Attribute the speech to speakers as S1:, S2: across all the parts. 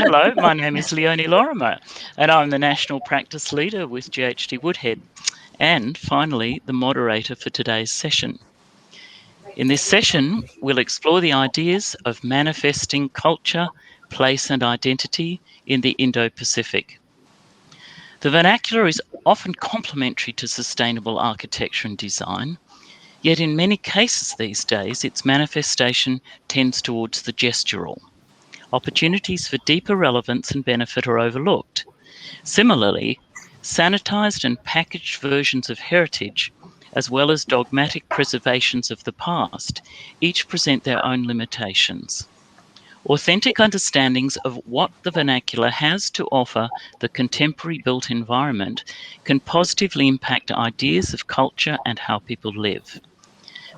S1: Hello, my name is Leonie Lorimer, and I'm the National Practice Leader with GHD Woodhead, and finally, the moderator for today's session. In this session, we'll explore the ideas of manifesting culture, place, and identity in the Indo-Pacific. The vernacular is often complementary to sustainable architecture and design, yet in many cases these days, its manifestation tends towards the gestural. Opportunities for deeper relevance and benefit are overlooked. Similarly, sanitized and packaged versions of heritage, as well as dogmatic preservations of the past, each present their own limitations. Authentic understandings of what the vernacular has to offer the contemporary built environment can positively impact ideas of culture and how people live.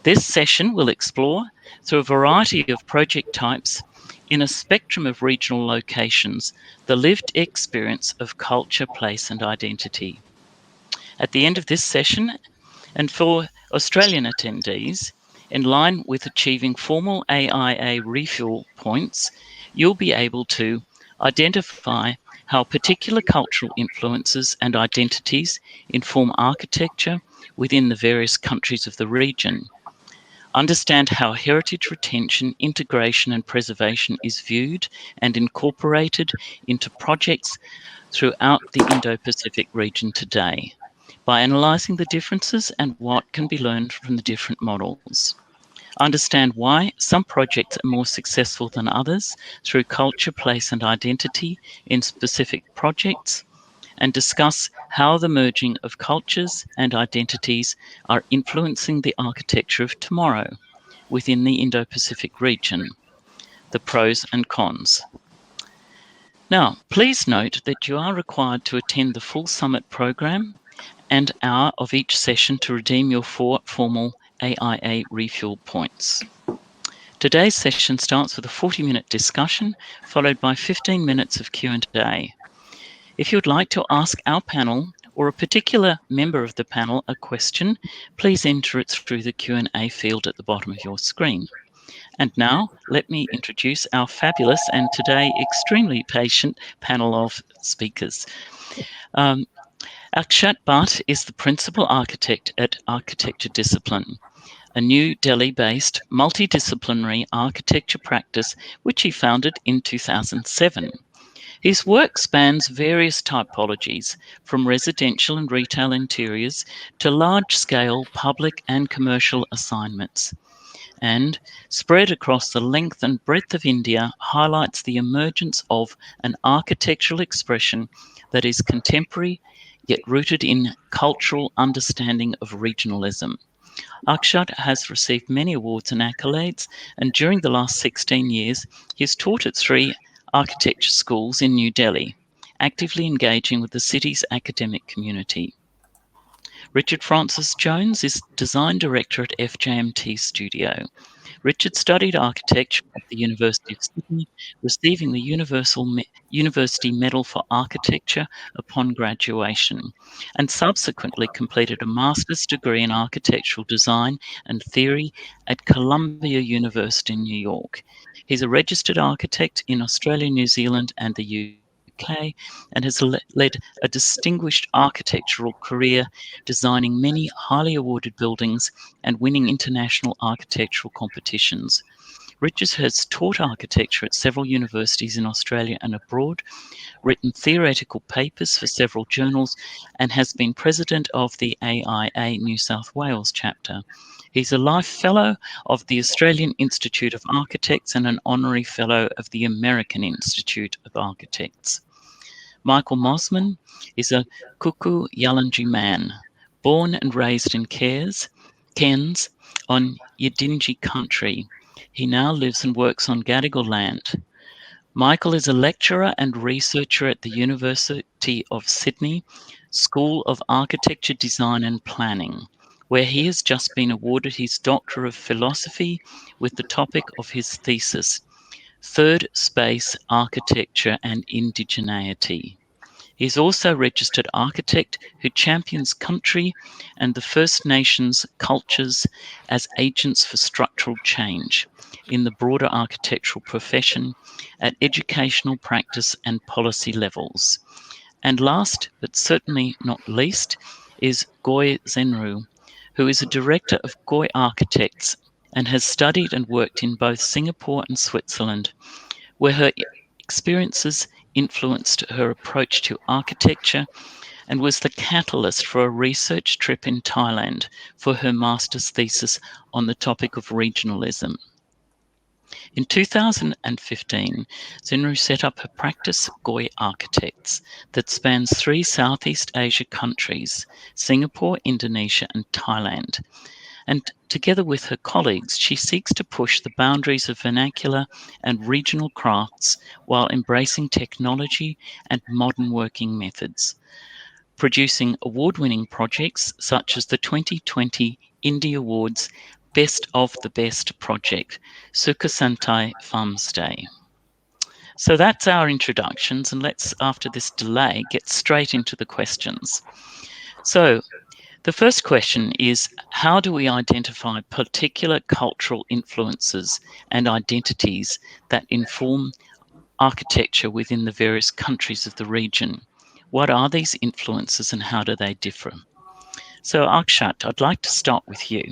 S1: This session will explore, through a variety of project types in a spectrum of regional locations, the lived experience of culture, place, and identity. At the end of this session, and for Australian attendees, in line with achieving formal AIA refuel points, you'll be able to identify how particular cultural influences and identities inform architecture within the various countries of the region. Understand how heritage retention, integration, and preservation is viewed and incorporated into projects throughout the Indo-Pacific region today, by analysing the differences and what can be learned from the different models. Understand why some projects are more successful than others through culture, place, and identity in specific projects, and discuss how the merging of cultures and identities are influencing the architecture of tomorrow within the Indo-Pacific region, the pros and cons. Now, please note that you are required to attend the full summit program and hour of each session to redeem your 4 formal AIA refuel points. Today's session starts with a 40-minute discussion, followed by 15 minutes of Q&A. If you would like to ask our panel or a particular member of the panel a question, please enter it through the Q&A field at the bottom of your screen. And now, let me introduce our fabulous and today extremely patient panel of speakers. Akshat Bhatt is the Principal Architect at Architecture Discipline, a New Delhi-based multidisciplinary architecture practice which he founded in 2007. His work spans various typologies, from residential and retail interiors to large-scale public and commercial assignments, and, spread across the length and breadth of India, highlights the emergence of an architectural expression that is contemporary yet rooted in cultural understanding of regionalism. Akshat has received many awards and accolades, and during the last 16 years, he has taught at 3 architecture schools in New Delhi, actively engaging with the city's academic community. Richard Francis Jones is Design Director at FJMT Studio. Richard studied architecture at the University of Sydney, receiving the University Medal for Architecture upon graduation, and subsequently completed a master's degree in architectural design and theory at Columbia University in New York. He's a registered architect in Australia, New Zealand, and the UK, and has led a distinguished architectural career, designing many highly awarded buildings and winning international architectural competitions. Richard has taught architecture at several universities in Australia and abroad, written theoretical papers for several journals, and has been president of the AIA New South Wales chapter. He's a Life Fellow of the Australian Institute of Architects and an Honorary Fellow of the American Institute of Architects. Michael Mosman is a Kuku Yalanji man, born and raised in Cairns on Yidinji country. He now lives and works on Gadigal land. Michael is a lecturer and researcher at the University of Sydney School of Architecture, Design and Planning, where he has just been awarded his Doctor of Philosophy with the topic of his thesis, Third Space Architecture and Indigeneity. He is also a registered architect who champions country and the First Nations cultures as agents for structural change in the broader architectural profession at educational practice and policy levels. And last, but certainly not least, is Goy Zenru, who is a director of Goy Architects and has studied and worked in both Singapore and Switzerland, where her experiences influenced her approach to architecture and was the catalyst for a research trip in Thailand for her master's thesis on the topic of regionalism. In 2015, Zinru set up her practice, Goy Architects, that spans 3 Southeast Asia countries, Singapore, Indonesia, and Thailand. And together with her colleagues, she seeks to push the boundaries of vernacular and regional crafts while embracing technology and modern working methods, producing award-winning projects such as the 2020 INDE Awards Best of the Best project, Sukasantai Farmstay. So that's our introductions, and let's, after this delay, get straight into the questions. So the first question is, how do we identify particular cultural influences and identities that inform architecture within the various countries of the region? What are these influences and how do they differ? So Akshat, I'd like to start with you.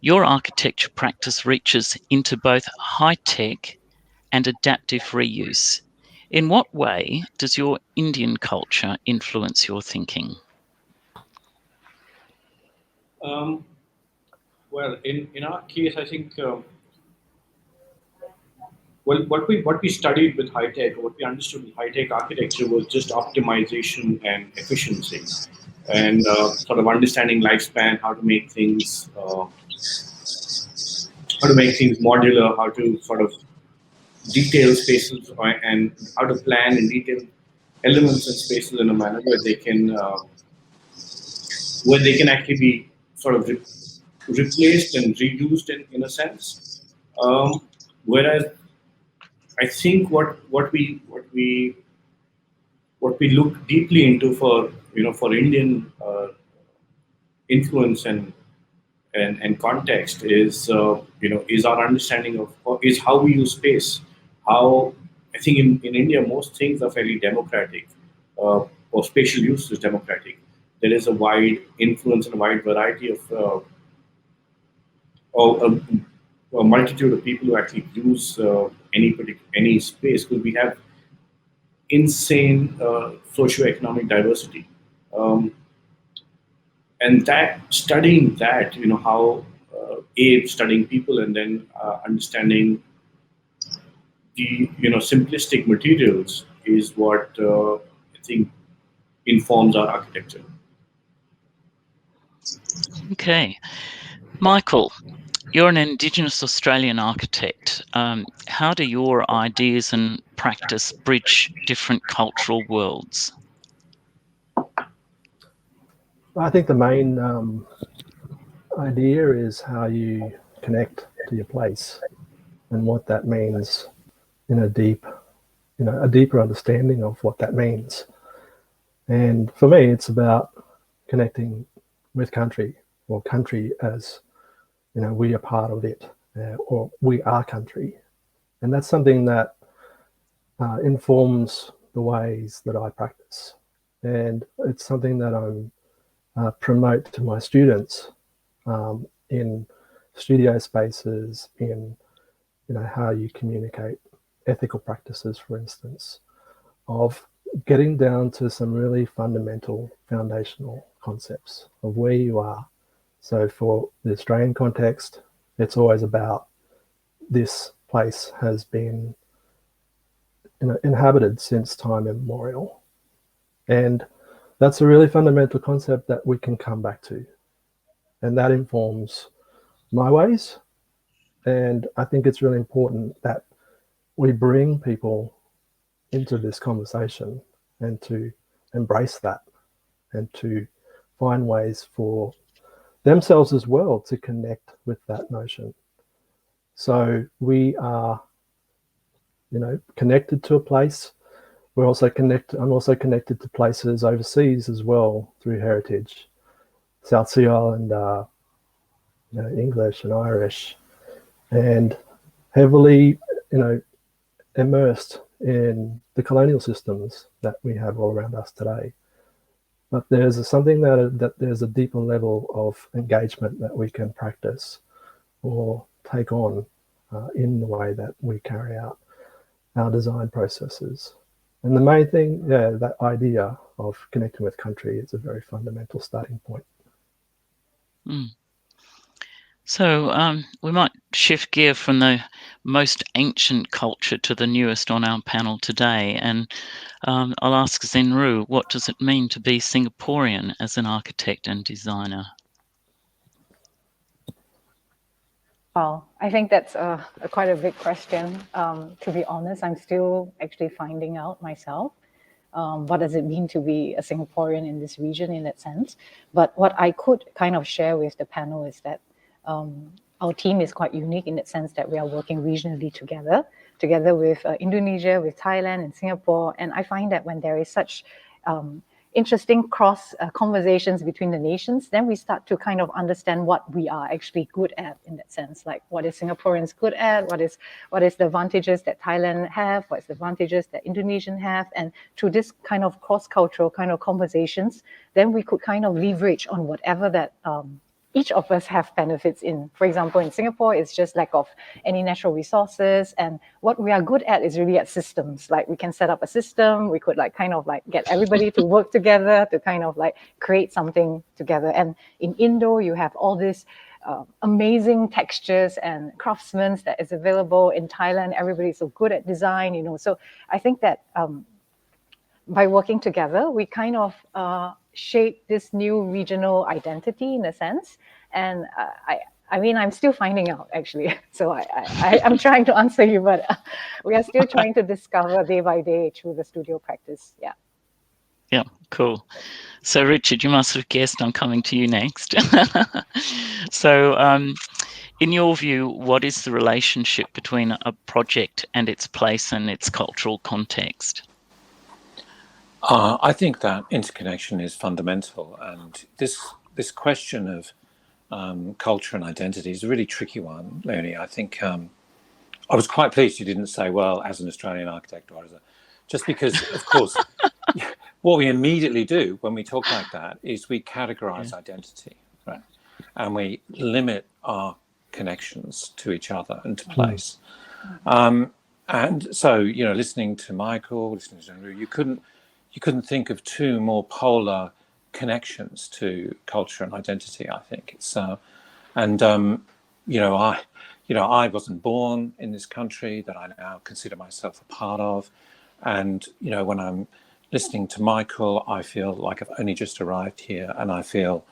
S1: Your architecture practice reaches into both high-tech and adaptive reuse. In what way does your Indian culture influence your thinking?
S2: Well, in our case, I think well, what we studied with high tech, what we understood with high tech architecture was just optimization and efficiency, and sort of understanding lifespan, how to make things modular, how to sort of detail spaces, and how to plan and detail elements and spaces in a manner where they can actually be sort of replaced and reused in a sense. Whereas I think what we look deeply into for for Indian influence and context is is our understanding of is how we use space. How I think in India most things are fairly democratic, or spatial use is democratic. There is a wide influence and a wide variety of or a multitude of people who actually use any space, because we have insane socioeconomic diversity. Um, and that studying that, how studying people and then understanding the simplistic materials is what I think informs our architecture.
S1: Okay. Michael, you're an Indigenous Australian architect. How do your ideas and practice bridge different cultural worlds?
S3: I think the main idea is how you connect to your place and what that means in a deeper understanding of what that means. And for me, it's about connecting with country, or country as, we are part of it, or we are country. And that's something that informs the ways that I practice. And it's something that I'm promote to my students in studio spaces, in how you communicate ethical practices, for instance, of getting down to some really fundamental foundational concepts of where you are. So for the Australian context, it's always about this place has been inhabited since time immemorial. And that's a really fundamental concept that we can come back to. And that informs my ways. And I think it's really important that we bring people into this conversation and to embrace that and to find ways for themselves as well to connect with that notion. So we are, connected to a place, I'm also connected to places overseas as well through heritage. South Sea Island, English and Irish, and heavily, immersed in the colonial systems that we have all around us today. But there's something that there's a deeper level of engagement that we can practice or take on in the way that we carry out our design processes. And the main thing, that idea of connecting with country is a very fundamental starting point.
S1: Mm. So we might shift gear from the most ancient culture to the newest on our panel today. And I'll ask Zenru, what does it mean to be Singaporean as an architect and designer?
S4: Well, I think that's quite a big question. To be honest, I'm still actually finding out myself. What does it mean to be a Singaporean in this region in that sense? But what I could kind of share with the panel is that our team is quite unique in the sense that we are working regionally together with Indonesia, with Thailand and Singapore. And I find that when there is such interesting cross conversations between the nations, then we start to kind of understand what we are actually good at in that sense. Like, what is Singaporeans good at? What is the advantages that Thailand have? What's the advantages that Indonesian have? And through this kind of cross-cultural kind of conversations, then we could kind of leverage on whatever that each of us have benefits in. For example, in Singapore, it's just lack of any natural resources. And what we are good at is really at systems. Like, we can set up a system. We could get everybody to work together to kind of like create something together. And in Indo, you have all these amazing textures and craftsmen that is available. In Thailand, everybody's so good at design, So I think that by working together, we kind of shape this new regional identity in a sense. And I mean, I'm still finding out actually. So I'm trying to answer you, but we are still trying to discover day by day through the studio practice. Yeah.
S1: Yeah, cool. So Richard, you must have guessed I'm coming to you next. So in your view, what is the relationship between a project and its place and its cultural context?
S5: I think that interconnection is fundamental, and this question of culture and identity is a really tricky one, Leonie. I think I was quite pleased you didn't say, well, as an Australian architect, or just because, of course, what we immediately do when we talk like that is we categorize identity, right? And we limit our connections to each other and to place. And so, listening to Michael, listening to Andrew, you couldn't think of two more polar connections to culture and identity. I think it's I wasn't born in this country that I now consider myself a part of, and when I'm listening to Michael, I feel like I've only just arrived here, and I feel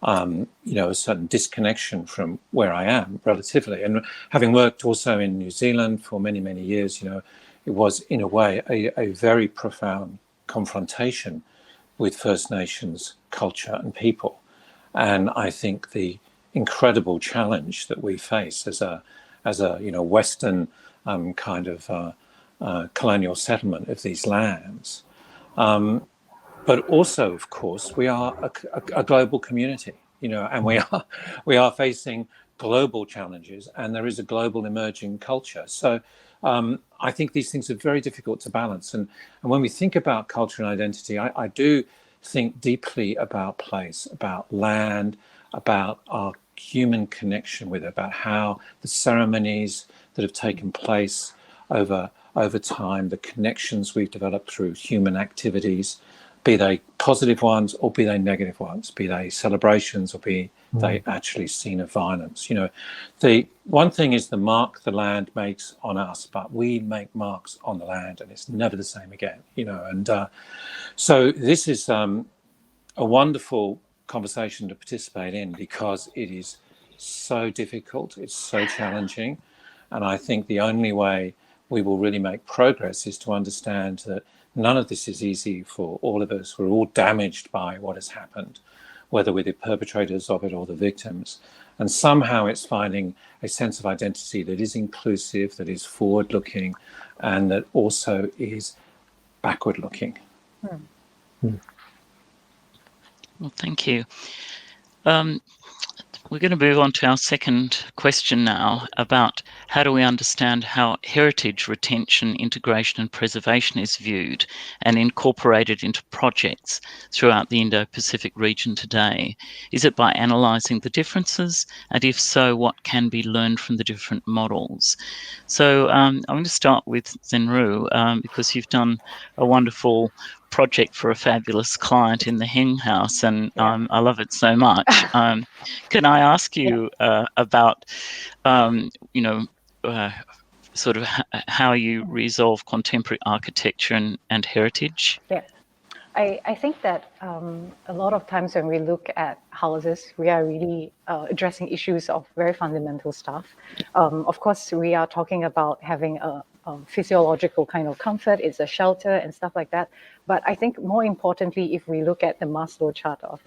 S5: a certain disconnection from where I am relatively. And having worked also in New Zealand for many, many years, it was in a way a very profound confrontation with First Nations culture and people. And I think the incredible challenge that we face as a Western kind of colonial settlement of these lands. But also, of course, we are a global community, and we are facing global challenges, and there is a global emerging culture. So I think these things are very difficult to balance. And when we think about culture and identity, I do think deeply about place, about land, about our human connection with it, about how the ceremonies that have taken place over time, the connections we've developed through human activities, be they positive ones or be they negative ones, be they celebrations or be they actually scene of violence. The one thing is the mark the land makes on us, but we make marks on the land and it's never the same again, and so this is a wonderful conversation to participate in because it is so difficult, it's so challenging, and I think the only way we will really make progress is to understand that none of this is easy for all of us. We're all damaged by what has happened, whether we're the perpetrators of it or the victims. And somehow it's finding a sense of identity that is inclusive, that is forward-looking, and that also is backward looking.
S1: Well, thank you. We're going to move on to our second question now about how do we understand how heritage retention, integration and preservation is viewed and incorporated into projects throughout the Indo-Pacific region today. Is it by analysing the differences? And if so, what can be learned from the different models? So I'm going to start with Zenru because you've done a wonderful project for a fabulous client in the Heng House, and I love it so much. Can I ask you about, sort of how you resolve contemporary architecture and heritage?
S4: Yeah. I think that a lot of times when we look at houses, we are really addressing issues of very fundamental stuff. Of course, we are talking about having a physiological kind of comfort, it's a shelter and stuff like that. But I think more importantly, if we look at the Maslow chart of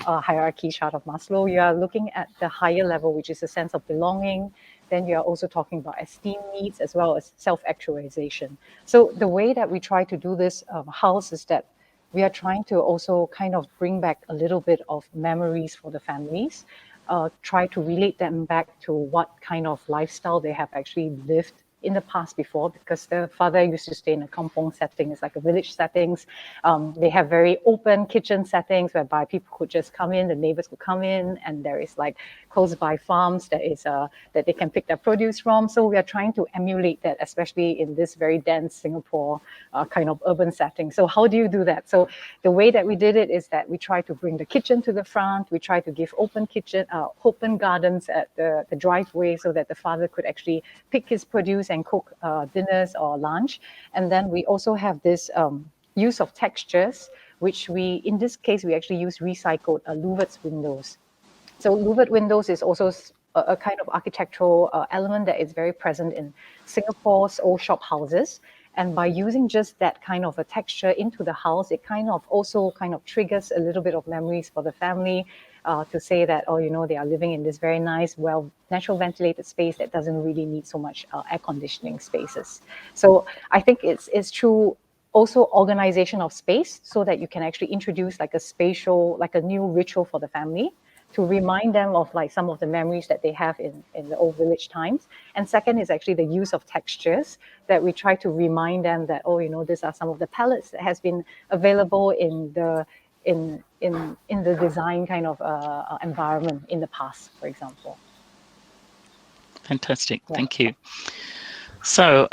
S4: hierarchy chart of Maslow, you are looking at the higher level, which is a sense of belonging. Then you are also talking about esteem needs as well as self-actualization. So the way that we try to do this house is that we are trying to also kind of bring back a little bit of memories for the families, try to relate them back to what kind of lifestyle they have actually lived in the past before, because the father used to stay in a kampong setting, it's like a village settings. They have very open kitchen settings whereby people could just come in, the neighbors could come in, and there is like close by farms that they can pick their produce from. So we are trying to emulate that, especially in this very dense Singapore kind of urban setting. So how do you do that? So the way that we did it is that we try to bring the kitchen to the front. We try to give open gardens at the driveway so that the father could actually pick his produce and cook dinners or lunch. And then we also have this use of textures, which in this case, we actually use recycled louvered windows. So louvered windows is also a kind of architectural element that is very present in Singapore's old shop houses. And by using just that kind of a texture into the house, it kind of triggers a little bit of memories for the family to say that, they are living in this very nice, natural ventilated space that doesn't really need so much air conditioning spaces. So I think it's true also organization of space so that you can actually introduce like a new ritual for the family to remind them of like some of the memories that they have in the old village times. And second is actually the use of textures that we try to remind them that, these are some of the palettes that has been available in the design kind of environment in the past, for example.
S1: Fantastic, thank you. So,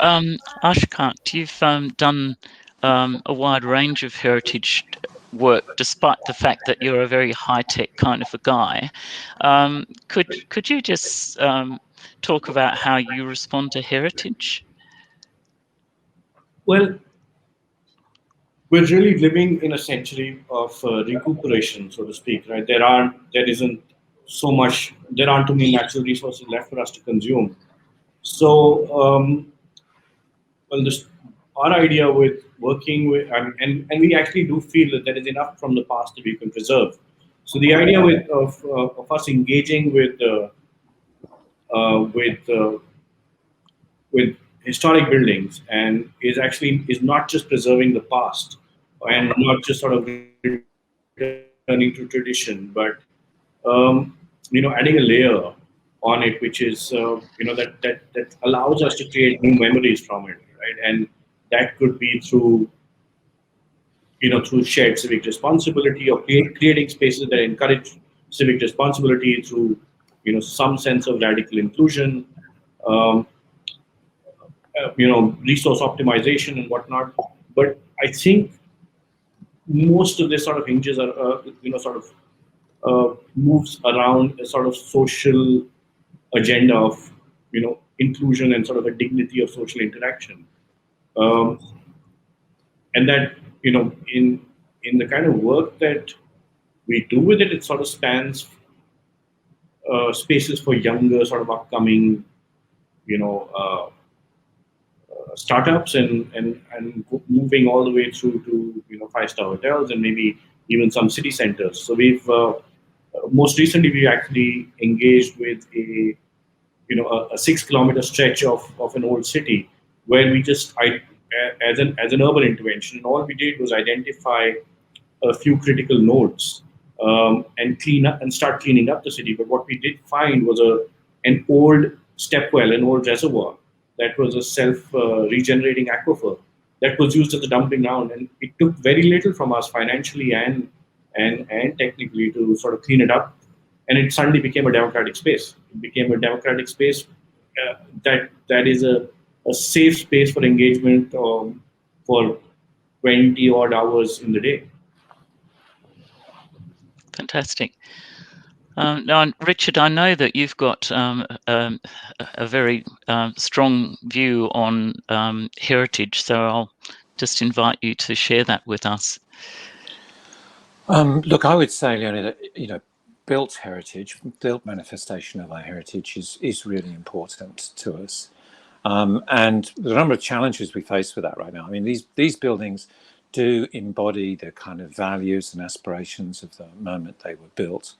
S1: Ashkant, you've done a wide range of heritage work, despite the fact that you're a very high-tech kind of a guy. Could you just talk about how you respond to heritage?
S2: Well, we're really living in a century of recuperation, so to speak, right? There aren't too many natural resources left for us to consume. So, our idea with working with, and we actually do feel that there is enough from the past that we can preserve. So the idea of us engaging with historic buildings and is not just preserving the past and not just sort of returning to tradition, but adding a layer on it, which is that allows us to create new memories from it, right? And that could be through shared civic responsibility or creating spaces that encourage civic responsibility through some sense of radical inclusion. Resource optimization and whatnot. But I think most of this sort of hinges are, moves around a sort of social agenda of, inclusion and sort of a dignity of social interaction. And that, in the kind of work that we do with it, it sort of spans spaces for younger, sort of upcoming, startups and moving all the way through to 5-star hotels and maybe even some city centers. So we've most recently we actually engaged with a 6-kilometer stretch of an old city where we just as an urban intervention. And all we did was identify a few critical nodes and clean up and start cleaning up the city. But what we did find was an old step well, an old reservoir that was a self regenerating aquifer that was used as a dumping ground, and it took very little from us financially and technically to sort of clean it up, and it suddenly became a democratic space. It became a democratic space that is a safe space for engagement for 20 odd hours in the day.
S1: Fantastic. Now, Richard, I know that you've got a very strong view on heritage, so I'll just invite you to share that with us.
S5: Look, I would say, Leonie, that built heritage, built manifestation of our heritage is really important to us. And the number of challenges we face with that right now. I mean, these buildings do embody the kind of values and aspirations of the moment they were built.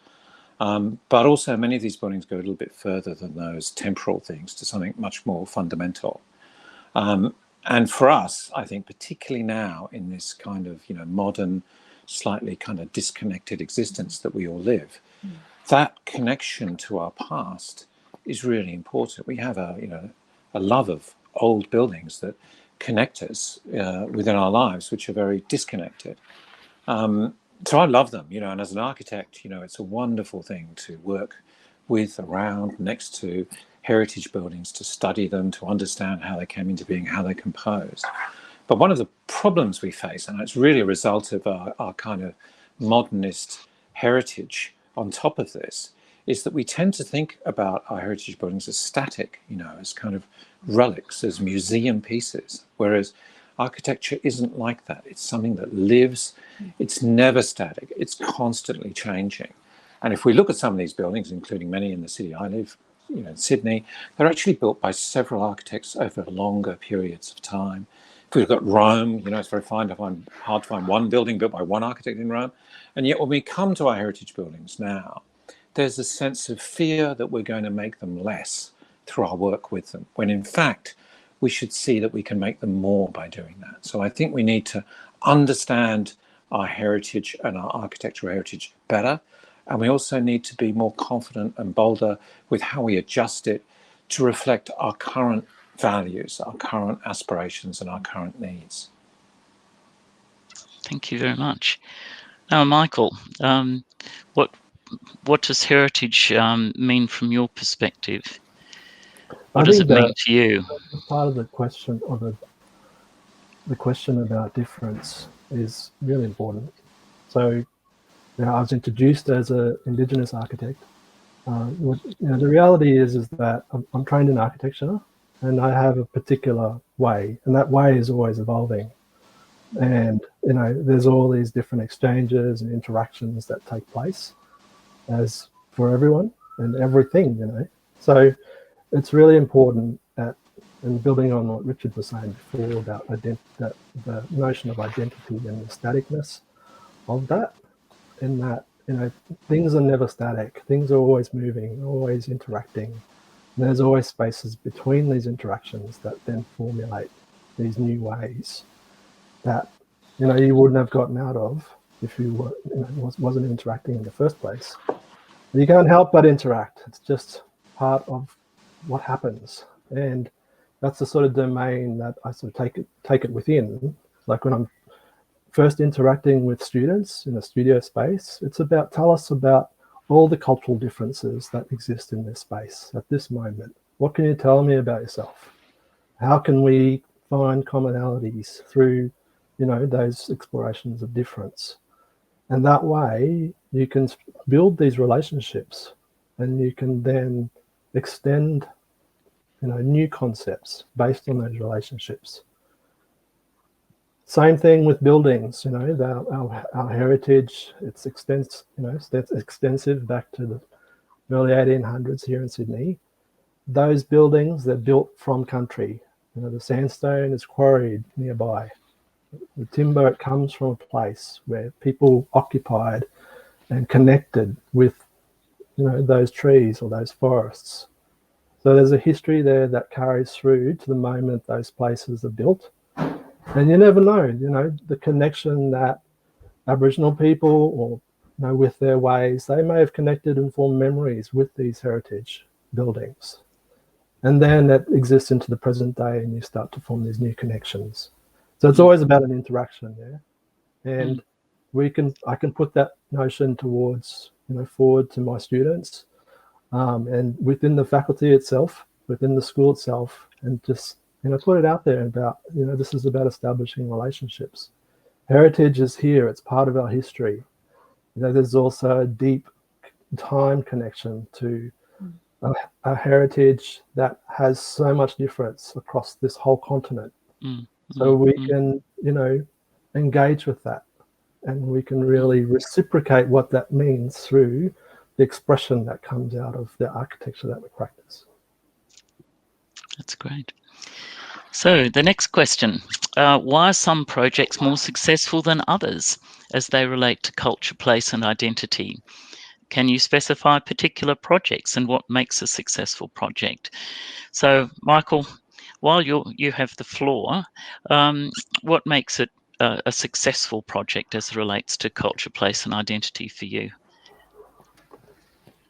S5: But also many of these buildings go a little bit further than those temporal things to something much more fundamental. And for us, I think particularly now in this kind of modern, slightly kind of disconnected existence that we all live, that connection to our past is really important. We have a love of old buildings that connect us within our lives, which are very disconnected. So I love them, and as an architect, it's a wonderful thing to work with, around, next to heritage buildings, to study them, to understand how they came into being, how they're composed. But one of the problems we face, and it's really a result of our kind of modernist heritage on top of this, is that we tend to think about our heritage buildings as static, as kind of relics, as museum pieces, whereas architecture isn't like that. It's something that lives. It's never static. It's constantly changing. And if we look at some of these buildings, including many in the city I live, in Sydney, they're actually built by several architects over longer periods of time. If we look at Rome, it's very hard to find one building built by one architect in Rome. And yet when we come to our heritage buildings now, there's a sense of fear that we're going to make them less through our work with them, when in fact, we should see that we can make them more by doing that. So I think we need to understand our heritage and our architectural heritage better. And we also need to be more confident and bolder with how we adjust it to reflect our current values, our current aspirations, and our current needs.
S1: Thank you very much. Now, Michael, what does heritage mean from your perspective? What does it mean to you?
S3: Part of the question, or the question about difference, is really important. So, I was introduced as an Indigenous architect. The reality is that I'm trained in architecture, and I have a particular way, and that way is always evolving. And there's all these different exchanges and interactions that take place, as for everyone and everything. So it's really important that, and building on what Richard was saying before about the notion of identity and the staticness of that, in that things are never static. Things are always moving, always interacting. And there's always spaces between these interactions that then formulate these new ways that you wouldn't have gotten out of if you were wasn't interacting in the first place. You can't help but interact. It's just part of what happens, and that's the sort of domain that I sort of take it within. Like when I'm first interacting with students in a studio space, it's about, tell us about all the cultural differences that exist in this space at this moment. What can you tell me about yourself? How can we find commonalities through those explorations of difference? And that way you can build these relationships, and you can then extend new concepts based on those relationships. Same thing with buildings. Our heritage, it's extensive back to the early 1800s here in Sydney. Those buildings, they're built from country. The sandstone is quarried nearby. The timber, it comes from a place where people occupied and connected with those trees or those forests. So there's a history there that carries through to the moment those places are built. And you never know, the connection that Aboriginal people, or with their ways, they may have connected and formed memories with these heritage buildings. And then that exists into the present day, and you start to form these new connections. So it's always about an interaction, and I can put that notion towards, forward to my students, and within the faculty itself, within the school itself, and just, put it out there about, this is about establishing relationships. Heritage is here, it's part of our history. There's also a deep time connection to a heritage that has so much difference across this whole continent. So we can, engage with that, and we can really reciprocate what that means through the expression that comes out of the architecture that we practice.
S1: That's great. So the next question, why are some projects more successful than others as they relate to culture, place and identity? Can you specify particular projects and what makes a successful project? So Michael, while you have the floor, what makes it a successful project as it relates to culture, place and identity for you?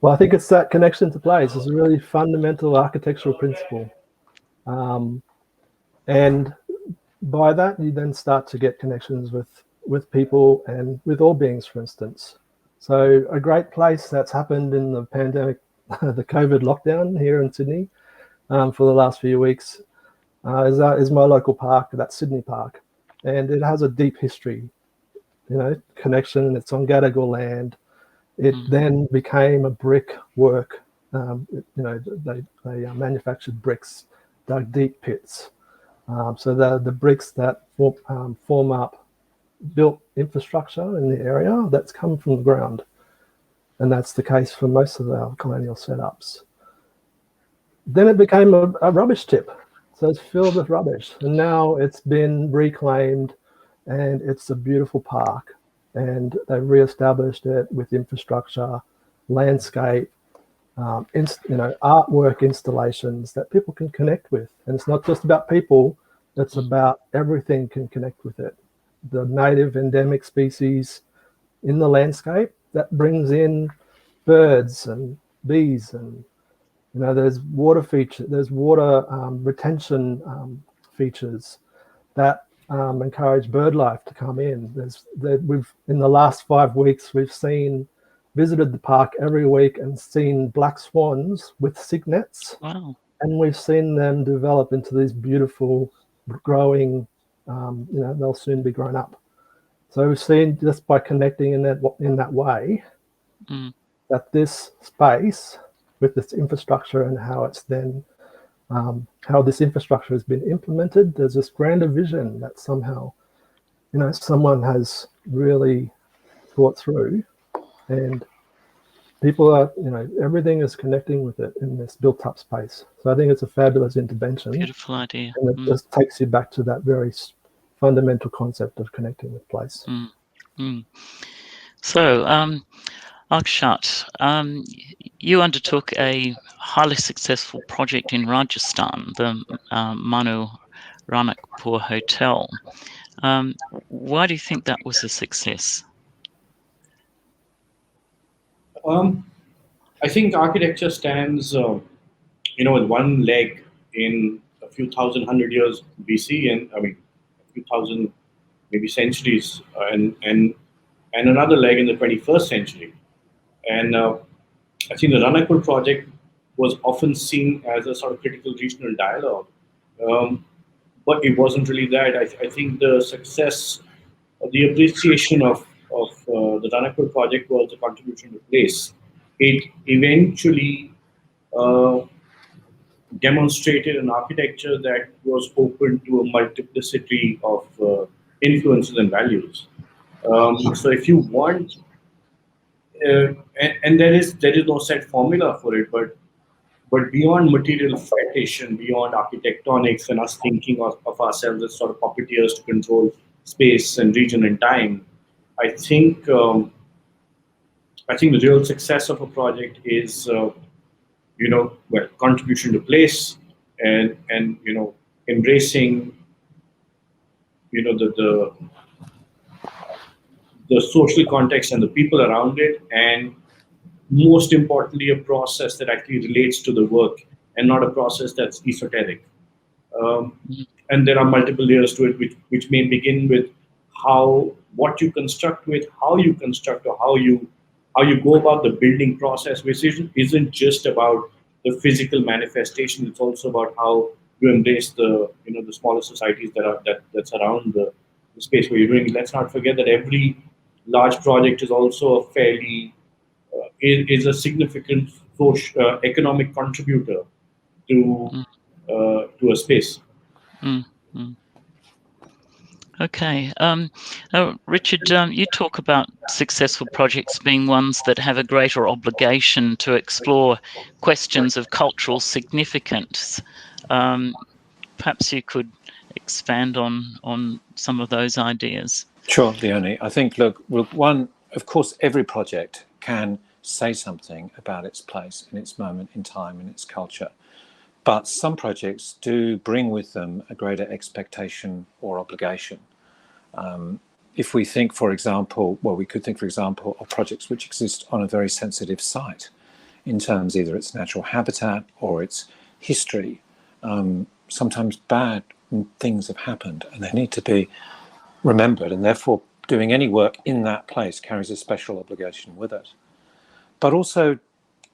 S3: Well, I think it's that connection to place. It's a really fundamental architectural principle. And by that, you then start to get connections with people and with all beings, for instance. So a great place that's happened in the pandemic, the COVID lockdown here in Sydney for the last few weeks is my local park, that's Sydney Park. And it has a deep history, connection. It's on Gadigal land. It then became a brickwork. They manufactured bricks, dug deep pits. So the bricks that form up built infrastructure in the area that's come from the ground. And that's the case for most of our colonial setups. Then it became a rubbish tip. So it's filled with rubbish. And now it's been reclaimed, and it's a beautiful park. And they've re-established it with infrastructure, landscape, artwork installations that people can connect with. And it's not just about people, it's about everything can connect with it. The native endemic species in the landscape, that brings in birds and bees, and there's water retention features that encourage bird life to come in. We've in the last 5 weeks we've visited the park every week and seen black swans with cygnets.
S1: Wow.
S3: And we've seen them develop into these beautiful growing, they'll soon be grown up. So we've seen, just by connecting in that way, that this space with this infrastructure and how it's then, how this infrastructure has been implemented, there's this grander vision that somehow, someone has really thought through, and people are, everything is connecting with it in this built-up space. So I think it's a fabulous intervention.
S1: Beautiful idea.
S3: And it just takes you back to that very fundamental concept of connecting with place.
S1: So, Akshat, you undertook a highly successful project in Rajasthan, the Manu Ranakpur Hotel. Why do you think that was a success?
S2: I think architecture stands, with one leg in a few thousand, 100 years BC, and a few thousand, maybe centuries, and another leg in the 21st century. And I think the Ranakpur project was often seen as a sort of critical regional dialogue, but it wasn't really that. I think the success, the appreciation of the Ranakpur project was the contribution to place. It eventually demonstrated an architecture that was open to a multiplicity of influences and values. So if you want, and there is no set formula for it, but beyond material fetish and beyond architectonics and us thinking of ourselves as sort of puppeteers to control space and region and time, I think the real success of a project is contribution to place and embracing the social context and the people around it, and most importantly, a process that actually relates to the work and not a process that's esoteric. And there are multiple layers to it, which may begin with what you construct with, how you construct, or how you go about the building process, which isn't just about the physical manifestation. It's also about how you embrace the smaller societies that surround the space where you're doing it. Let's not forget that every large project is also a fairly is a significant economic contributor to a space.
S1: Mm, mm. Okay. Richard, you talk about successful projects being ones that have a greater obligation to explore questions of cultural significance. Perhaps you could expand on some of those ideas.
S5: Sure, Leonie. I think, look, one, of course, every project can say something about its place in its moment in time and its culture. But some projects do bring with them a greater expectation or obligation. If we think, for example, we could think, for example, of projects which exist on a very sensitive site in terms either its natural habitat or its history. Sometimes bad things have happened and they need to be remembered, and therefore doing any work in that place carries a special obligation with it. But also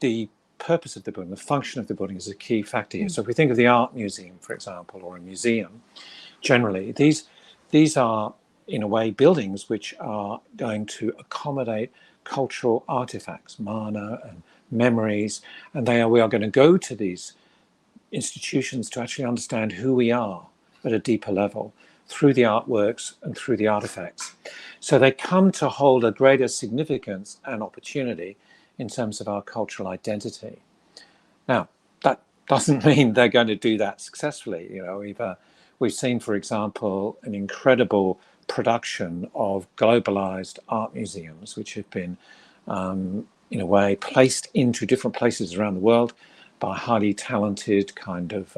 S5: the purpose of the building, the function of the building is a key factor here. So if we think of the art museum, for example, or a museum, generally these are in a way buildings which are going to accommodate cultural artifacts, mana and memories, and we are going to go to these institutions to actually understand who we are at a deeper level through the artworks and through the artifacts. So they come to hold a greater significance and opportunity in terms of our cultural identity. Now, that doesn't mean they're going to do that successfully. We've seen, for example, an incredible production of globalized art museums, which have been, in a way, placed into different places around the world by highly talented kind of,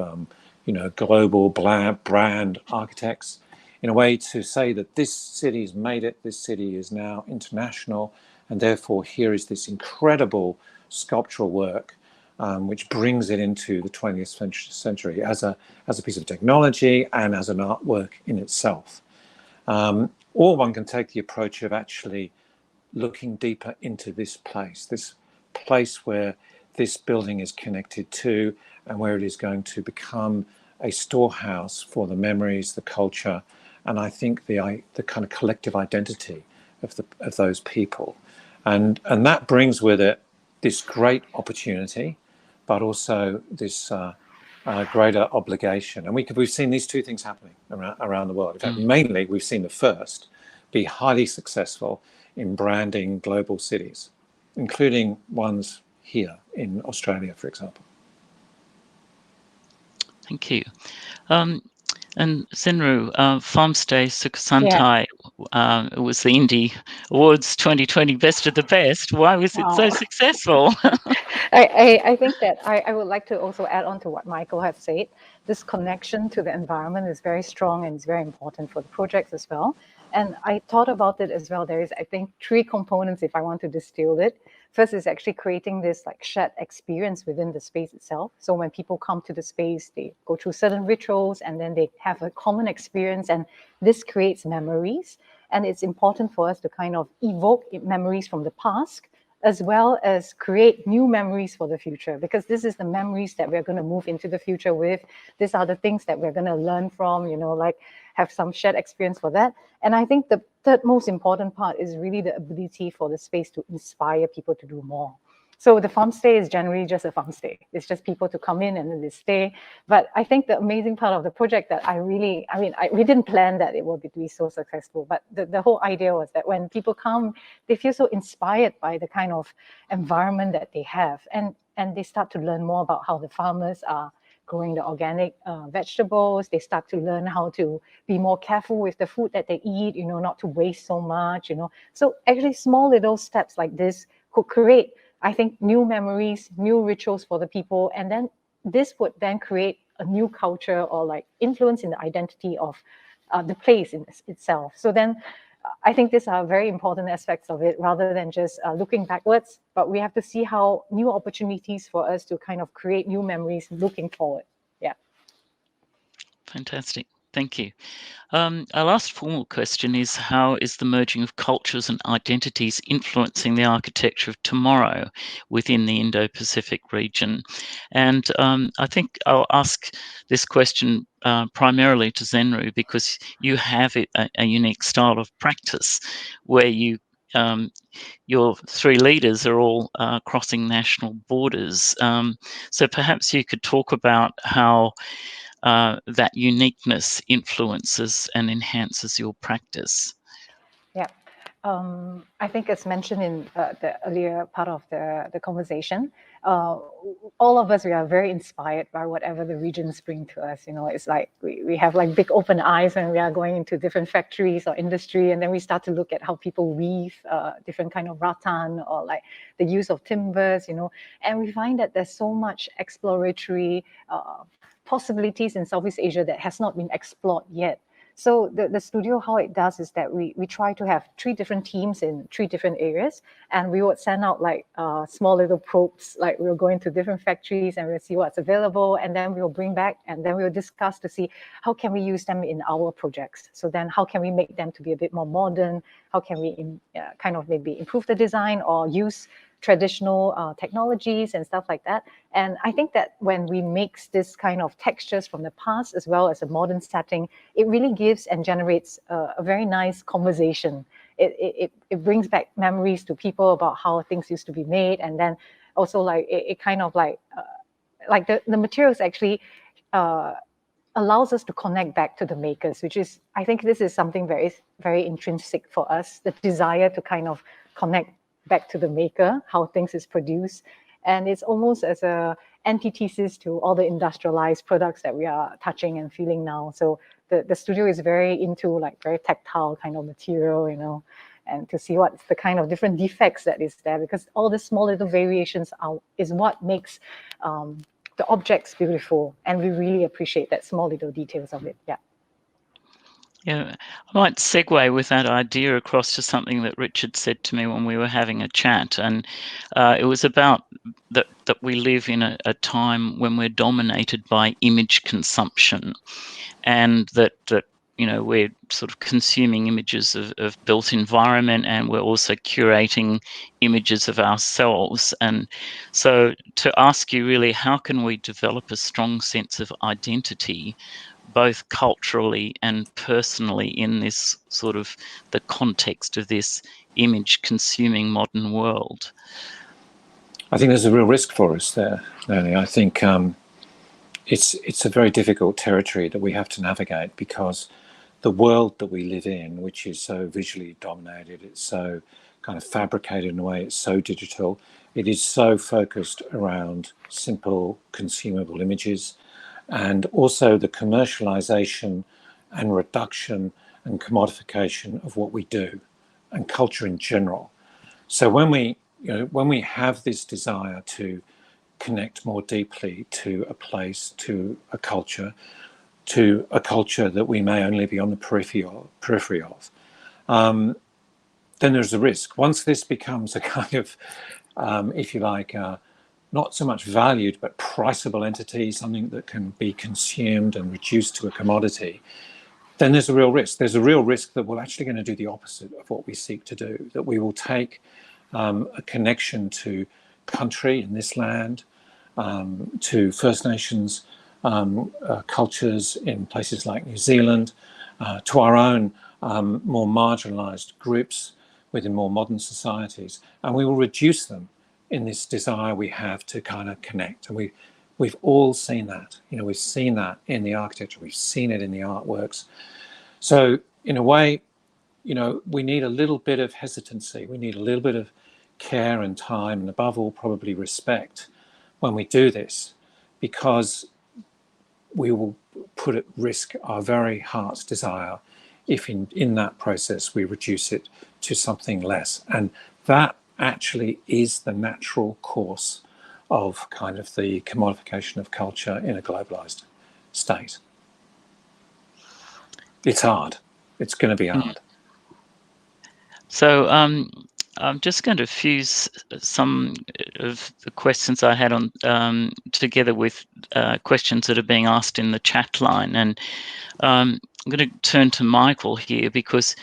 S5: global brand architects, in a way to say that this city's made it, this city is now international, and therefore here is this incredible sculptural work which brings it into the 20th century as a piece of technology and as an artwork in itself. Or one can take the approach of actually looking deeper into this place where this building is connected to, and where it is going to become a storehouse for the memories, the culture, and I think the kind of collective identity of those people. And that brings with it this great opportunity, but also this greater obligation. And we've seen these two things happening around the world. In fact, mainly we've seen the first be highly successful in branding global cities, including ones here in Australia, for example.
S1: Thank you. And Senru, Farmstay Sukhothai was the INDE Awards 2020 Best of the Best. Why was it so successful?
S4: I think that I would like to also add on to what Michael has said. This connection to the environment is very strong and it's very important for the projects as well. And I thought about it as well. There is, I think, 3 components if I want to distill it. First is actually creating this shared experience within the space itself. So when people come to the space, they go through certain rituals and then they have a common experience, and this creates memories. And it's important for us to kind of evoke memories from the past, as well as create new memories for the future, because this is the memories that we're going to move into the future with. These are the things that we're going to learn from, have some shared experience for that. And I think the third most important part is really the ability for the space to inspire people to do more. So the farm stay is generally just a farm stay. It's just people to come in and then they stay. But I think the amazing part of the project that we didn't plan that it would be so successful, but the whole idea was that when people come, they feel so inspired by the kind of environment that they have. And they start to learn more about how the farmers are growing the organic vegetables. They start to learn how to be more careful with the food that they eat, not to waste so much, So actually small little steps like this could create, I think, new memories, new rituals for the people. And then this would then create a new culture or influence in the identity of the place in itself. So then I think these are very important aspects of it, rather than just looking backwards, but we have to see how new opportunities for us to kind of create new memories looking forward. Yeah.
S1: Fantastic. Thank you. Our last formal question is, how is the merging of cultures and identities influencing the architecture of tomorrow within the Indo-Pacific region? And I think I'll ask this question primarily to Zenru, because you have a unique style of practice where you your three leaders are all crossing national borders. So perhaps you could talk about how that uniqueness influences and enhances your practice.
S4: Yeah. I think as mentioned in the earlier part of the conversation, all of us, we are very inspired by whatever the regions bring to us. You know, it's like we have like big open eyes when we are going into different factories or industry, and then we start to look at how people weave different kind of rattan, or like the use of timbers, you know, and we find that there's so much exploratory possibilities in Southeast Asia that has not been explored yet. So the studio, how it does is that we try to have 3 different teams in 3 different areas, and we would send out like small little probes, like we'll go into different factories and we'll see what's available, and then we'll bring back, and then we'll discuss to see how can we use them in our projects. So then how can we make them to be a bit more modern? How can we kind of maybe improve the design or use traditional technologies and stuff like that. And I think that when we mix this kind of textures from the past as well as a modern setting, it really gives and generates a very nice conversation. It brings back memories to people about how things used to be made, and then also like it kind of like the materials actually allows us to connect back to the makers, which is, I think this is something very, very intrinsic for us, the desire to kind of connect back to the maker, how things is produced. And it's almost as a antithesis to all the industrialized products that we are touching and feeling now. So the studio is very into like very tactile kind of material, you know, and to see what's the kind of different defects that is there, because all the small little variations is what makes the objects beautiful. And we really appreciate that small little details of it. Yeah.
S1: Yeah, I might segue with that idea across to something that Richard said to me when we were having a chat, and it was about that we live in a time when we're dominated by image consumption, and that you know, we're sort of consuming images of built environment, and we're also curating images of ourselves. And so to ask you really, how can we develop a strong sense of identity, both culturally and personally, in this sort of the context of this image consuming modern world?
S5: I think there's a real risk for us there, Leonie. I think it's a very difficult territory that we have to navigate, because the world that we live in, which is so visually dominated, it's so kind of fabricated in a way, it's so digital, it is so focused around simple consumable images, and also the commercialization and reduction and commodification of what we do and culture in general. So when we have this desire to connect more deeply to a place, to a culture that we may only be on the periphery of, then there's a risk. Once this becomes a kind of, if you like, not so much valued but priceable entity, something that can be consumed and reduced to a commodity, then there's a real risk. There's a real risk that we're actually going to do the opposite of what we seek to do, that we will take a connection to country in this land, to First Nations cultures in places like New Zealand, to our own more marginalized groups within more modern societies, and we will reduce them in this desire we have to kind of connect. And we've all seen that. You know, we've seen that in the architecture, we've seen it in the artworks. So in a way, you know, we need a little bit of hesitancy, we need a little bit of care and time, and above all probably respect when we do this, because we will put at risk our very heart's desire if in that process we reduce it to something less. And that actually is the natural course of kind of the commodification of culture in a globalized state. it's hard. It's going to be hard.
S1: So I'm just going to fuse some of the questions I had on together with questions that are being asked in the chat line, and I'm going to turn to Michael here, because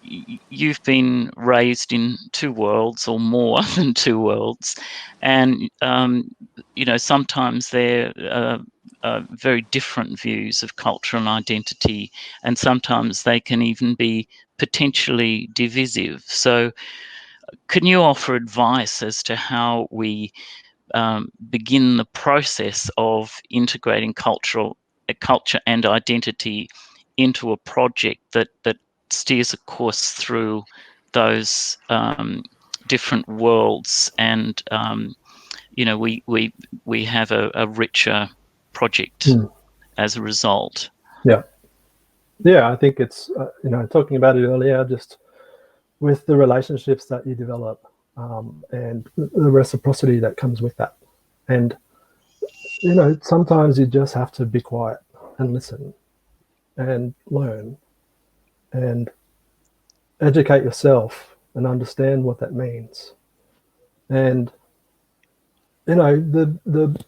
S1: you've been raised in two worlds, or more than two worlds, and sometimes they're very different views of culture and identity, and sometimes they can even be potentially divisive. So can you offer advice as to how we begin the process of integrating culture and identity into a project that steers a course through those different worlds, and we have a richer project as a result?
S3: Yeah, I think it's talking about it earlier, just with the relationships that you develop, and the reciprocity that comes with that. And sometimes you just have to be quiet and listen and learn and educate yourself and understand what that means. And the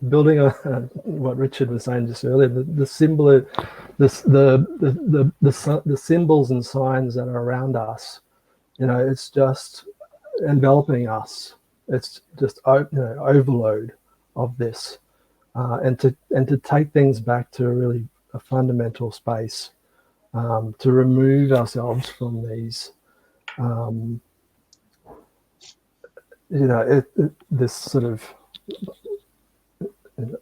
S3: building on what Richard was saying just earlier, the symbol, the symbols and signs that are around us, it's just enveloping us. It's just overload of this, and to take things back to a fundamental space, to remove ourselves from these, this sort of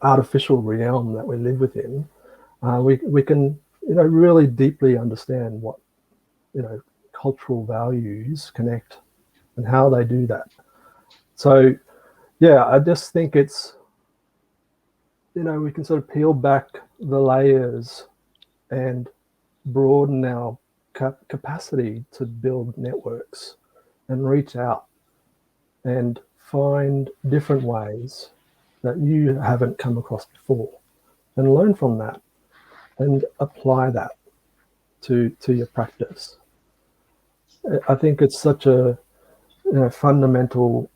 S3: artificial realm that we live within. We can really deeply understand what cultural values connect and how they do that. So yeah, I just think it's we can sort of peel back the layers and broaden our capacity to build networks and reach out and find different ways that you haven't come across before, and learn from that and apply that to your practice. I think it's such a fundamental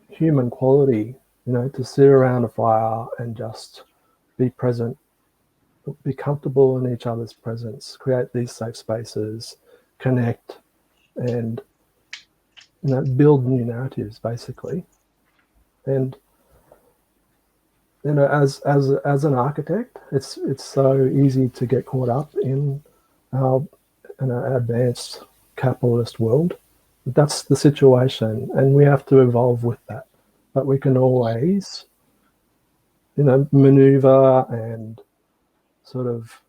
S3: human quality, to sit around a fire and just be present, be comfortable in each other's presence, create these safe spaces, connect, and build new narratives, basically. And as an architect, it's so easy to get caught up in our advanced capitalist world. That's the situation, and we have to evolve with that. But we can always, maneuver and sort of,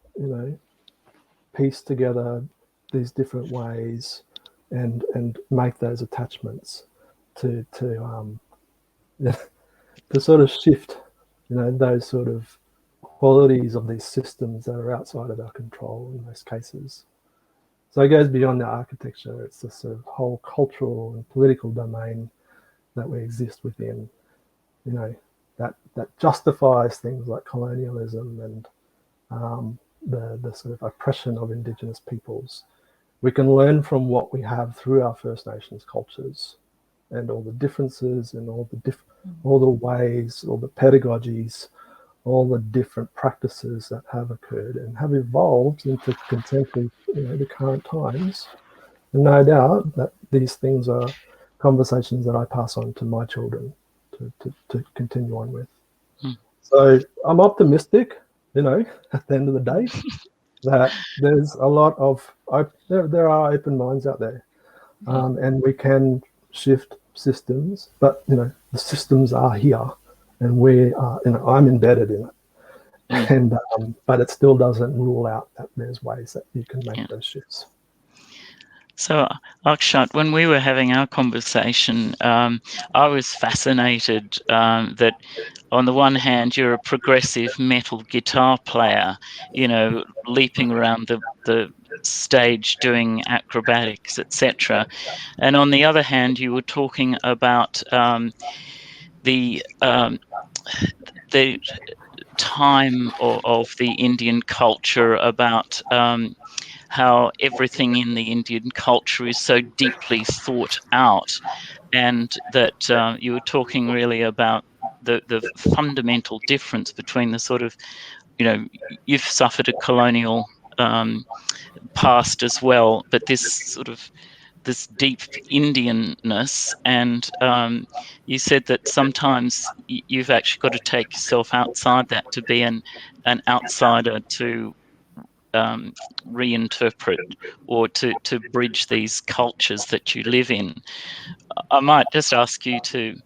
S3: piece together these different ways and make those attachments to sort of shift, those sort of qualities of these systems that are outside of our control in most cases. So it goes beyond the architecture. It's this sort of whole cultural and political domain that we exist within, that justifies things like colonialism and the sort of oppression of Indigenous peoples. We can learn from what we have through our First Nations cultures, and all the differences and all the ways, all the pedagogies, all the different practices that have occurred and have evolved into contemporary, the current times. And no doubt that these things are conversations that I pass on to my children to continue on with. So I'm optimistic, at the end of the day, that there's a lot of, there are open minds out there, and we can shift systems, but, the systems are here, and we are, I'm embedded in it. And but it still doesn't rule out that there's ways that you can make those shifts.
S1: So, Akshat, when we were having our conversation, I was fascinated that on the one hand, you're a progressive metal guitar player, leaping around the stage, doing acrobatics, etc. And on the other hand, you were talking about the time of the Indian culture, about how everything in the Indian culture is so deeply thought out, and that you were talking really about the fundamental difference between the sort of, you've suffered a colonial past as well, but this deep Indianness, and you said that sometimes you've actually got to take yourself outside that to be an outsider to reinterpret or to bridge these cultures that you live in. I might just ask you to,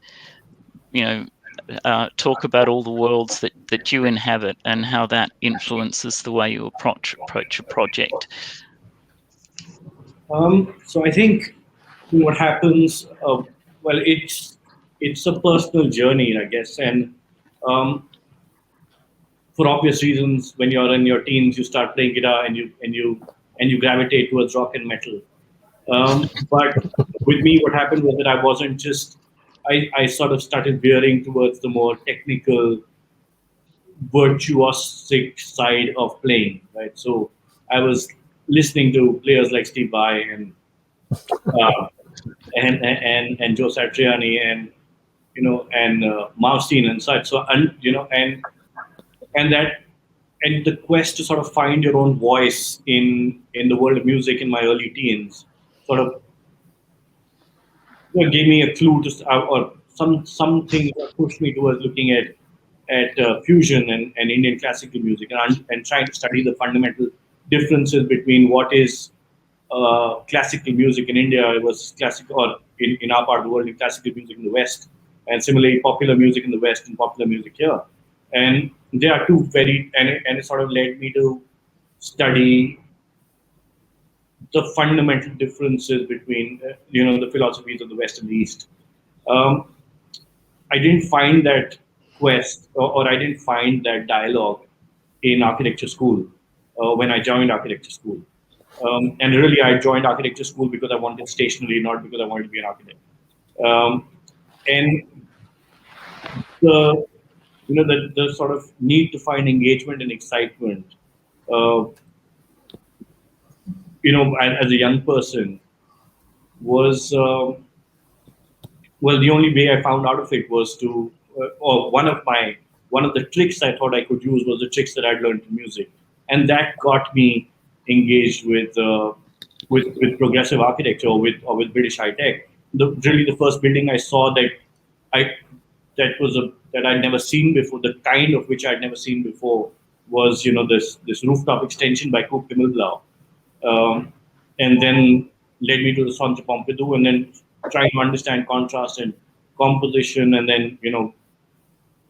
S1: talk about all the worlds that you inhabit and how that influences the way you approach a project.
S2: So I think what happens, well, it's a personal journey, I guess, and for obvious reasons, when you're in your teens, you start playing guitar and you gravitate towards rock and metal. But with me, what happened was that I wasn't just I sort of started veering towards the more technical, virtuosic side of playing, right? So I was listening to players like Steve Vai uh, and Joe Satriani and Malmsteen and such. So and that and the quest to sort of find your own voice in the world of music in my early teens sort of gave me a clue to or something that pushed me towards looking at fusion and Indian classical music and trying to study the fundamental differences between what is classical music in India versus classical, or in our part of the world, in classical music in the West, and similarly popular music in the West and popular music here. And they are two and it sort of led me to study the fundamental differences between the philosophies of the West and the East. Um, I didn't find that quest, or I didn't find that dialogue in architecture school when I joined architecture school. And really, I joined architecture school because I wanted stationery, not because I wanted to be an architect. Um, and the the sort of need to find engagement and excitement, uh, as a young person was. Well, the only way I found out of it was or one of the tricks I thought I could use was the tricks that I'd learned in music, and that got me engaged with progressive architecture or with British high tech. Really, the first building I saw I that I'd never seen before, the kind of which I'd never seen before, was this rooftop extension by Coop Himmelblau, um, and then led me to the Centre Pompidou, and then trying to understand contrast and composition, and then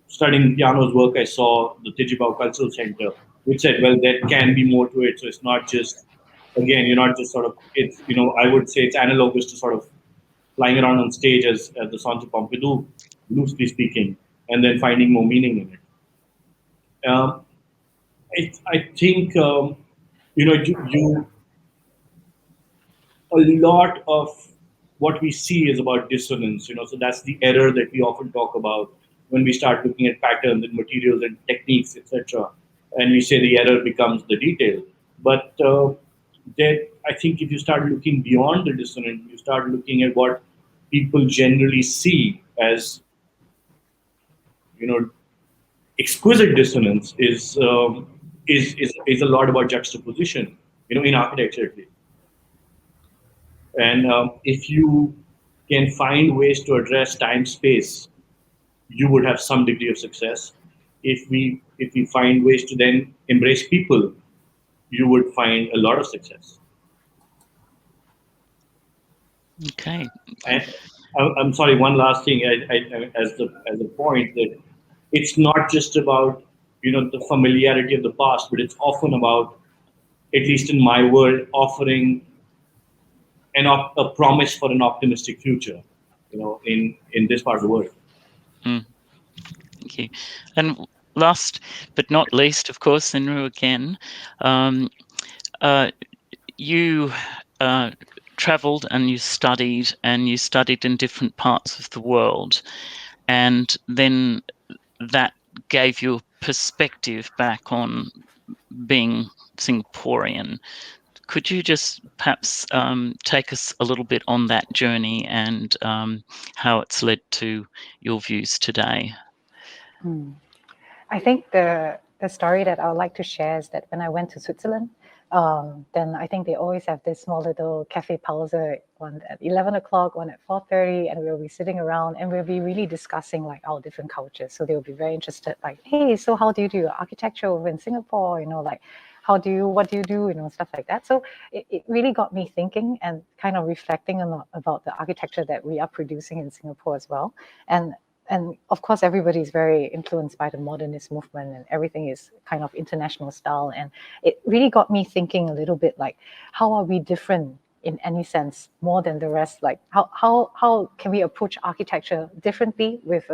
S2: studying piano's work, I saw the Tijibao Cultural Center, which said, well, there can be more to it. So it's not just, again, you're not just sort of, it's, I would say it's analogous to sort of flying around on stage as the Centre Pompidou, loosely speaking, and then finding more meaning in it. I think, a lot of what we see is about dissonance, so that's the error that we often talk about when we start looking at patterns and materials and techniques, etc. And we say the error becomes the detail. But I think if you start looking beyond the dissonance, you start looking at what people generally see as, exquisite dissonance is a lot about juxtaposition, in architecture at least. And if you can find ways to address time space, you would have some degree of success. If we find ways to then embrace people, you would find a lot of success.
S1: Okay.
S2: And I'm sorry, one last thing, as a point, that it's not just about the familiarity of the past, but it's often about, at least in my world, offering a promise for an optimistic future, in this part of the world.
S1: Thank you. And last but not least, of course, Senru again, you traveled and you studied in different parts of the world, and then that gave you a perspective back on being Singaporean. Could you just perhaps take us a little bit on that journey and how it's led to your views today?
S4: I think the story that I would like to share is that when I went to Switzerland, then I think they always have this small little cafe pause, one at 11 o'clock, one at 4:30, and we'll be sitting around and we'll be really discussing like our different cultures. So they'll be very interested, like, hey, so how do you do your architecture over in Singapore? You know, like, what do you do? You know, stuff like that. So it really got me thinking and kind of reflecting a lot about the architecture that we are producing in Singapore as well. And of course, everybody is very influenced by the modernist movement and everything is kind of international style. And it really got me thinking a little bit like, how are we different in any sense more than the rest? Like how can we approach architecture differently with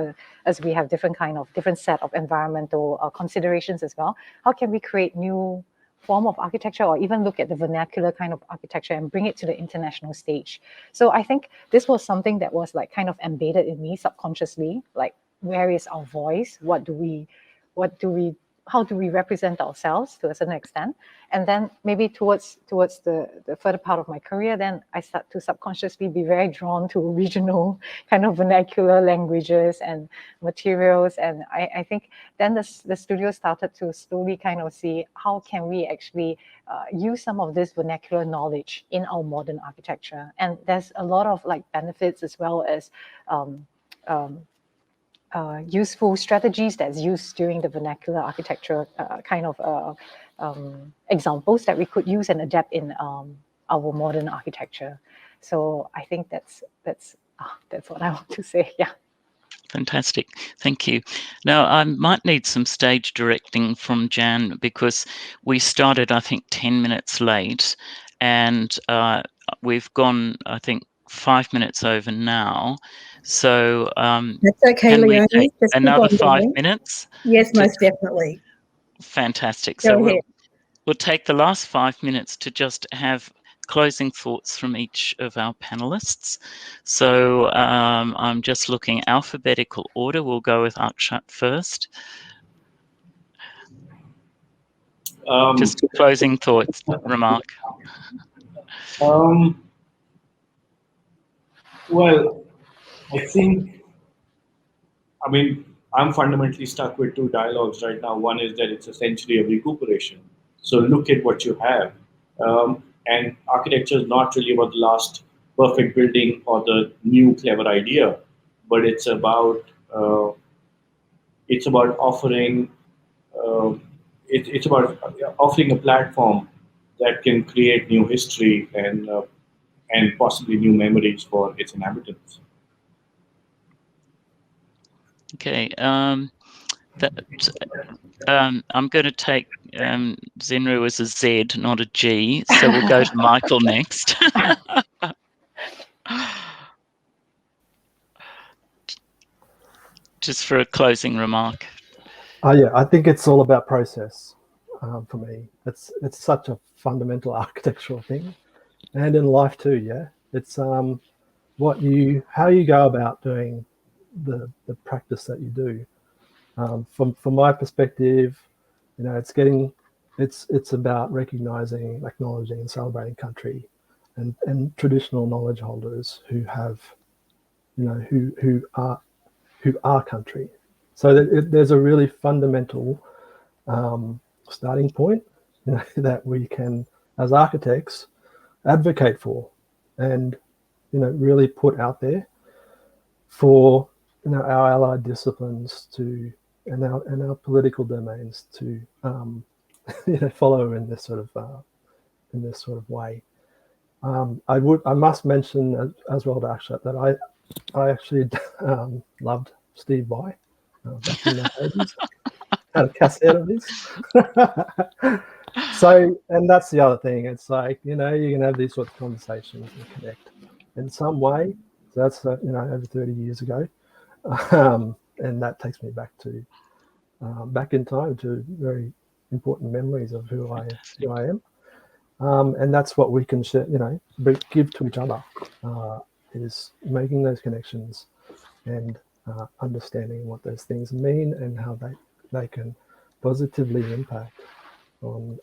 S4: as we have different set of environmental considerations as well? How can we create new form of architecture, or even look at the vernacular kind of architecture and bring it to the international stage? So I think this was something that was like kind of embedded in me subconsciously, like, where is our voice? How do we represent ourselves to a certain extent? And then maybe towards the further part of my career, then I start to subconsciously be very drawn to regional kind of vernacular languages and materials. And I think then the studio started to slowly kind of see how can we actually use some of this vernacular knowledge in our modern architecture. And there's a lot of like benefits as well as useful strategies that's used during the vernacular architecture examples that we could use and adapt in our modern architecture. So I think that's what I want to say. Yeah.
S1: Fantastic. Thank you. Now, I might need some stage directing from Jan because we started, I think, 10 minutes late, and we've gone, I think, 5 minutes over now. So
S6: that's okay,
S1: can
S6: Leonie.
S1: we take
S6: just
S1: another 5
S6: going.
S1: minutes?
S6: Yes, most definitely.
S1: Fantastic.
S6: Go
S1: So
S6: ahead.
S1: we'll take the last 5 minutes to just have closing thoughts from each of our panelists. So I'm just looking alphabetical order. We'll go with Akshat first. Just closing thoughts, remark.
S2: Well, I mean, I'm fundamentally stuck with two dialogues right now. One is that it's essentially a recuperation. So look at what you have. And architecture is not really about the last perfect building or the new clever idea, but it's about offering it's about offering a platform that can create new history and possibly new memories for its inhabitants.
S1: Okay. I'm going to take Zenru as a Z, not a G. So we'll go to Michael next. Just for a closing remark.
S3: Yeah, I think it's all about process for me. It's such a fundamental architectural thing, and in life too. Yeah, it's how you go about doing the practice that you do. From my perspective, you know, it's about recognizing, acknowledging, and celebrating country and traditional knowledge holders who have, you know, who are country. So there's a really fundamental starting point, you know, that we can, as architects, advocate for, and, you know, really put out there for, you know, our allied disciplines to and our political domains to you know, follow in this sort of way. I must mention as well to Akshat that I actually loved Steve Vai back in the 80s. Had a cassette of this. So, and that's the other thing. It's like, you know, you can have these sorts of conversations and connect in some way. So that's you know, over 30 years ago, and that takes me back to back in time to very important memories of who I am. And that's what we can share, you know, give to each other, is making those connections and understanding what those things mean and how they can positively impact on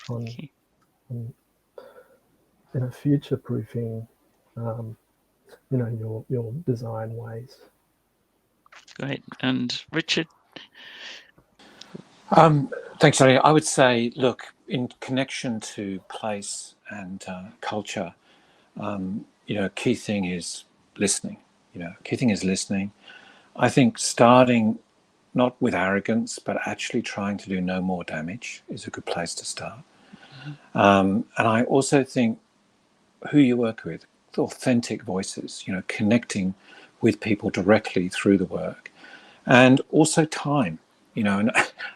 S3: future-proofing, your design ways.
S1: Great. And Richard?
S5: Thanks, Tony. I would say, look, in connection to place and culture, key thing is listening. Key thing is listening. I think starting not with arrogance, but actually trying to do no more damage is a good place to start. And I also think who you work with, authentic voices, connecting with people directly through the work, and also time. And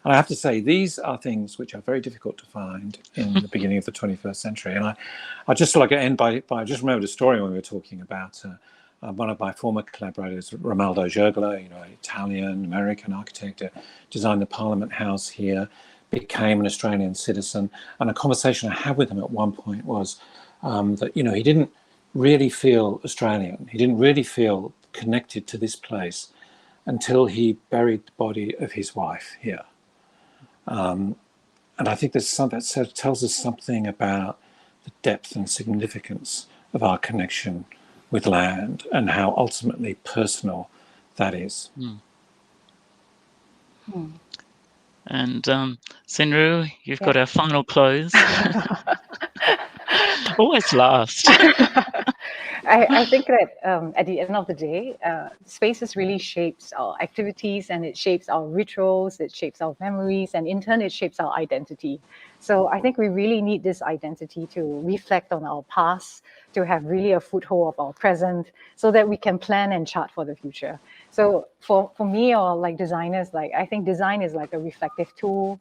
S5: I have to say, these are things which are very difficult to find in the beginning of the 21st century. And I just like to end by I just remembered a story when we were talking about one of my former collaborators, Romaldo Gergola, Italian, American architect, designed the Parliament House here, became an Australian citizen. And a conversation I had with him at one point was that, he didn't really feel Australian. He didn't really feel connected to this place until he buried the body of his wife here. And I think there's something that tells us something about the depth and significance of our connection with land and how ultimately personal that is.
S1: And Senru, you've got our final close. Always last.
S4: I think that at the end of the day, spaces really shapes our activities, and it shapes our rituals, it shapes our memories, and in turn it shapes our identity. So I think we really need this identity to reflect on our past, to have really a foothold of our present, so that we can plan and chart for the future. So for me, or like designers, I think design is like a reflective tool.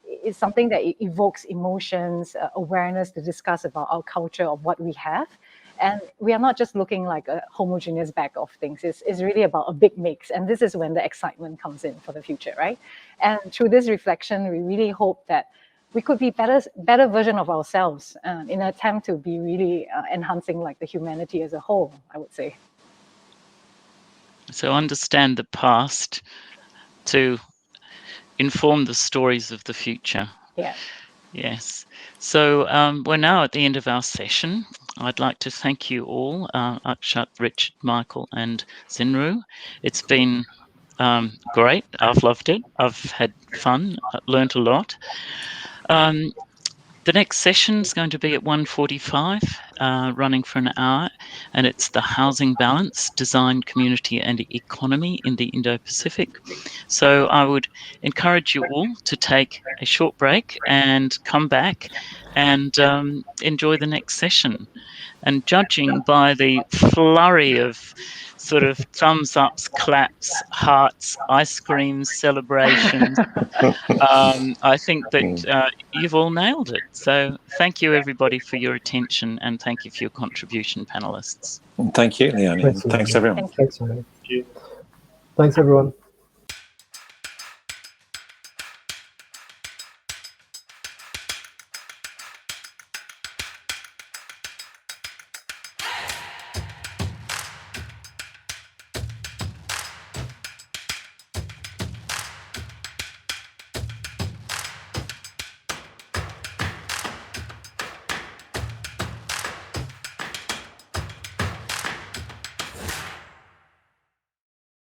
S4: It's something that evokes emotions, awareness to discuss about our culture of what we have. And we are not just looking like a homogeneous bag of things. It's really about a big mix. And this is when the excitement comes in for the future, right? And through this reflection, we really hope that we could be better version of ourselves in an attempt to be really enhancing like the humanity as a whole, I would say.
S1: So understand the past to inform the stories of the future.
S4: Yeah.
S1: Yes. So we're now at the end of our session. I'd like to thank you all, Akshat, Richard, Michael, and Zinru. It's been great. I've loved it. I've had fun. Learned a lot. The next session is going to be at 1:45, running for an hour, and it's the housing balance, design, community, and economy in the Indo-Pacific. So I would encourage you all to take a short break and come back and enjoy the next session. And judging by the flurry of sort of thumbs ups, claps, hearts, ice creams, celebrations, I think that you've all nailed it. So thank you, everybody, for your attention, and thank you for your contribution, panelists.
S5: Thank you, Leonie. Thanks everyone.
S3: Thanks, Leonie. Thanks, everyone.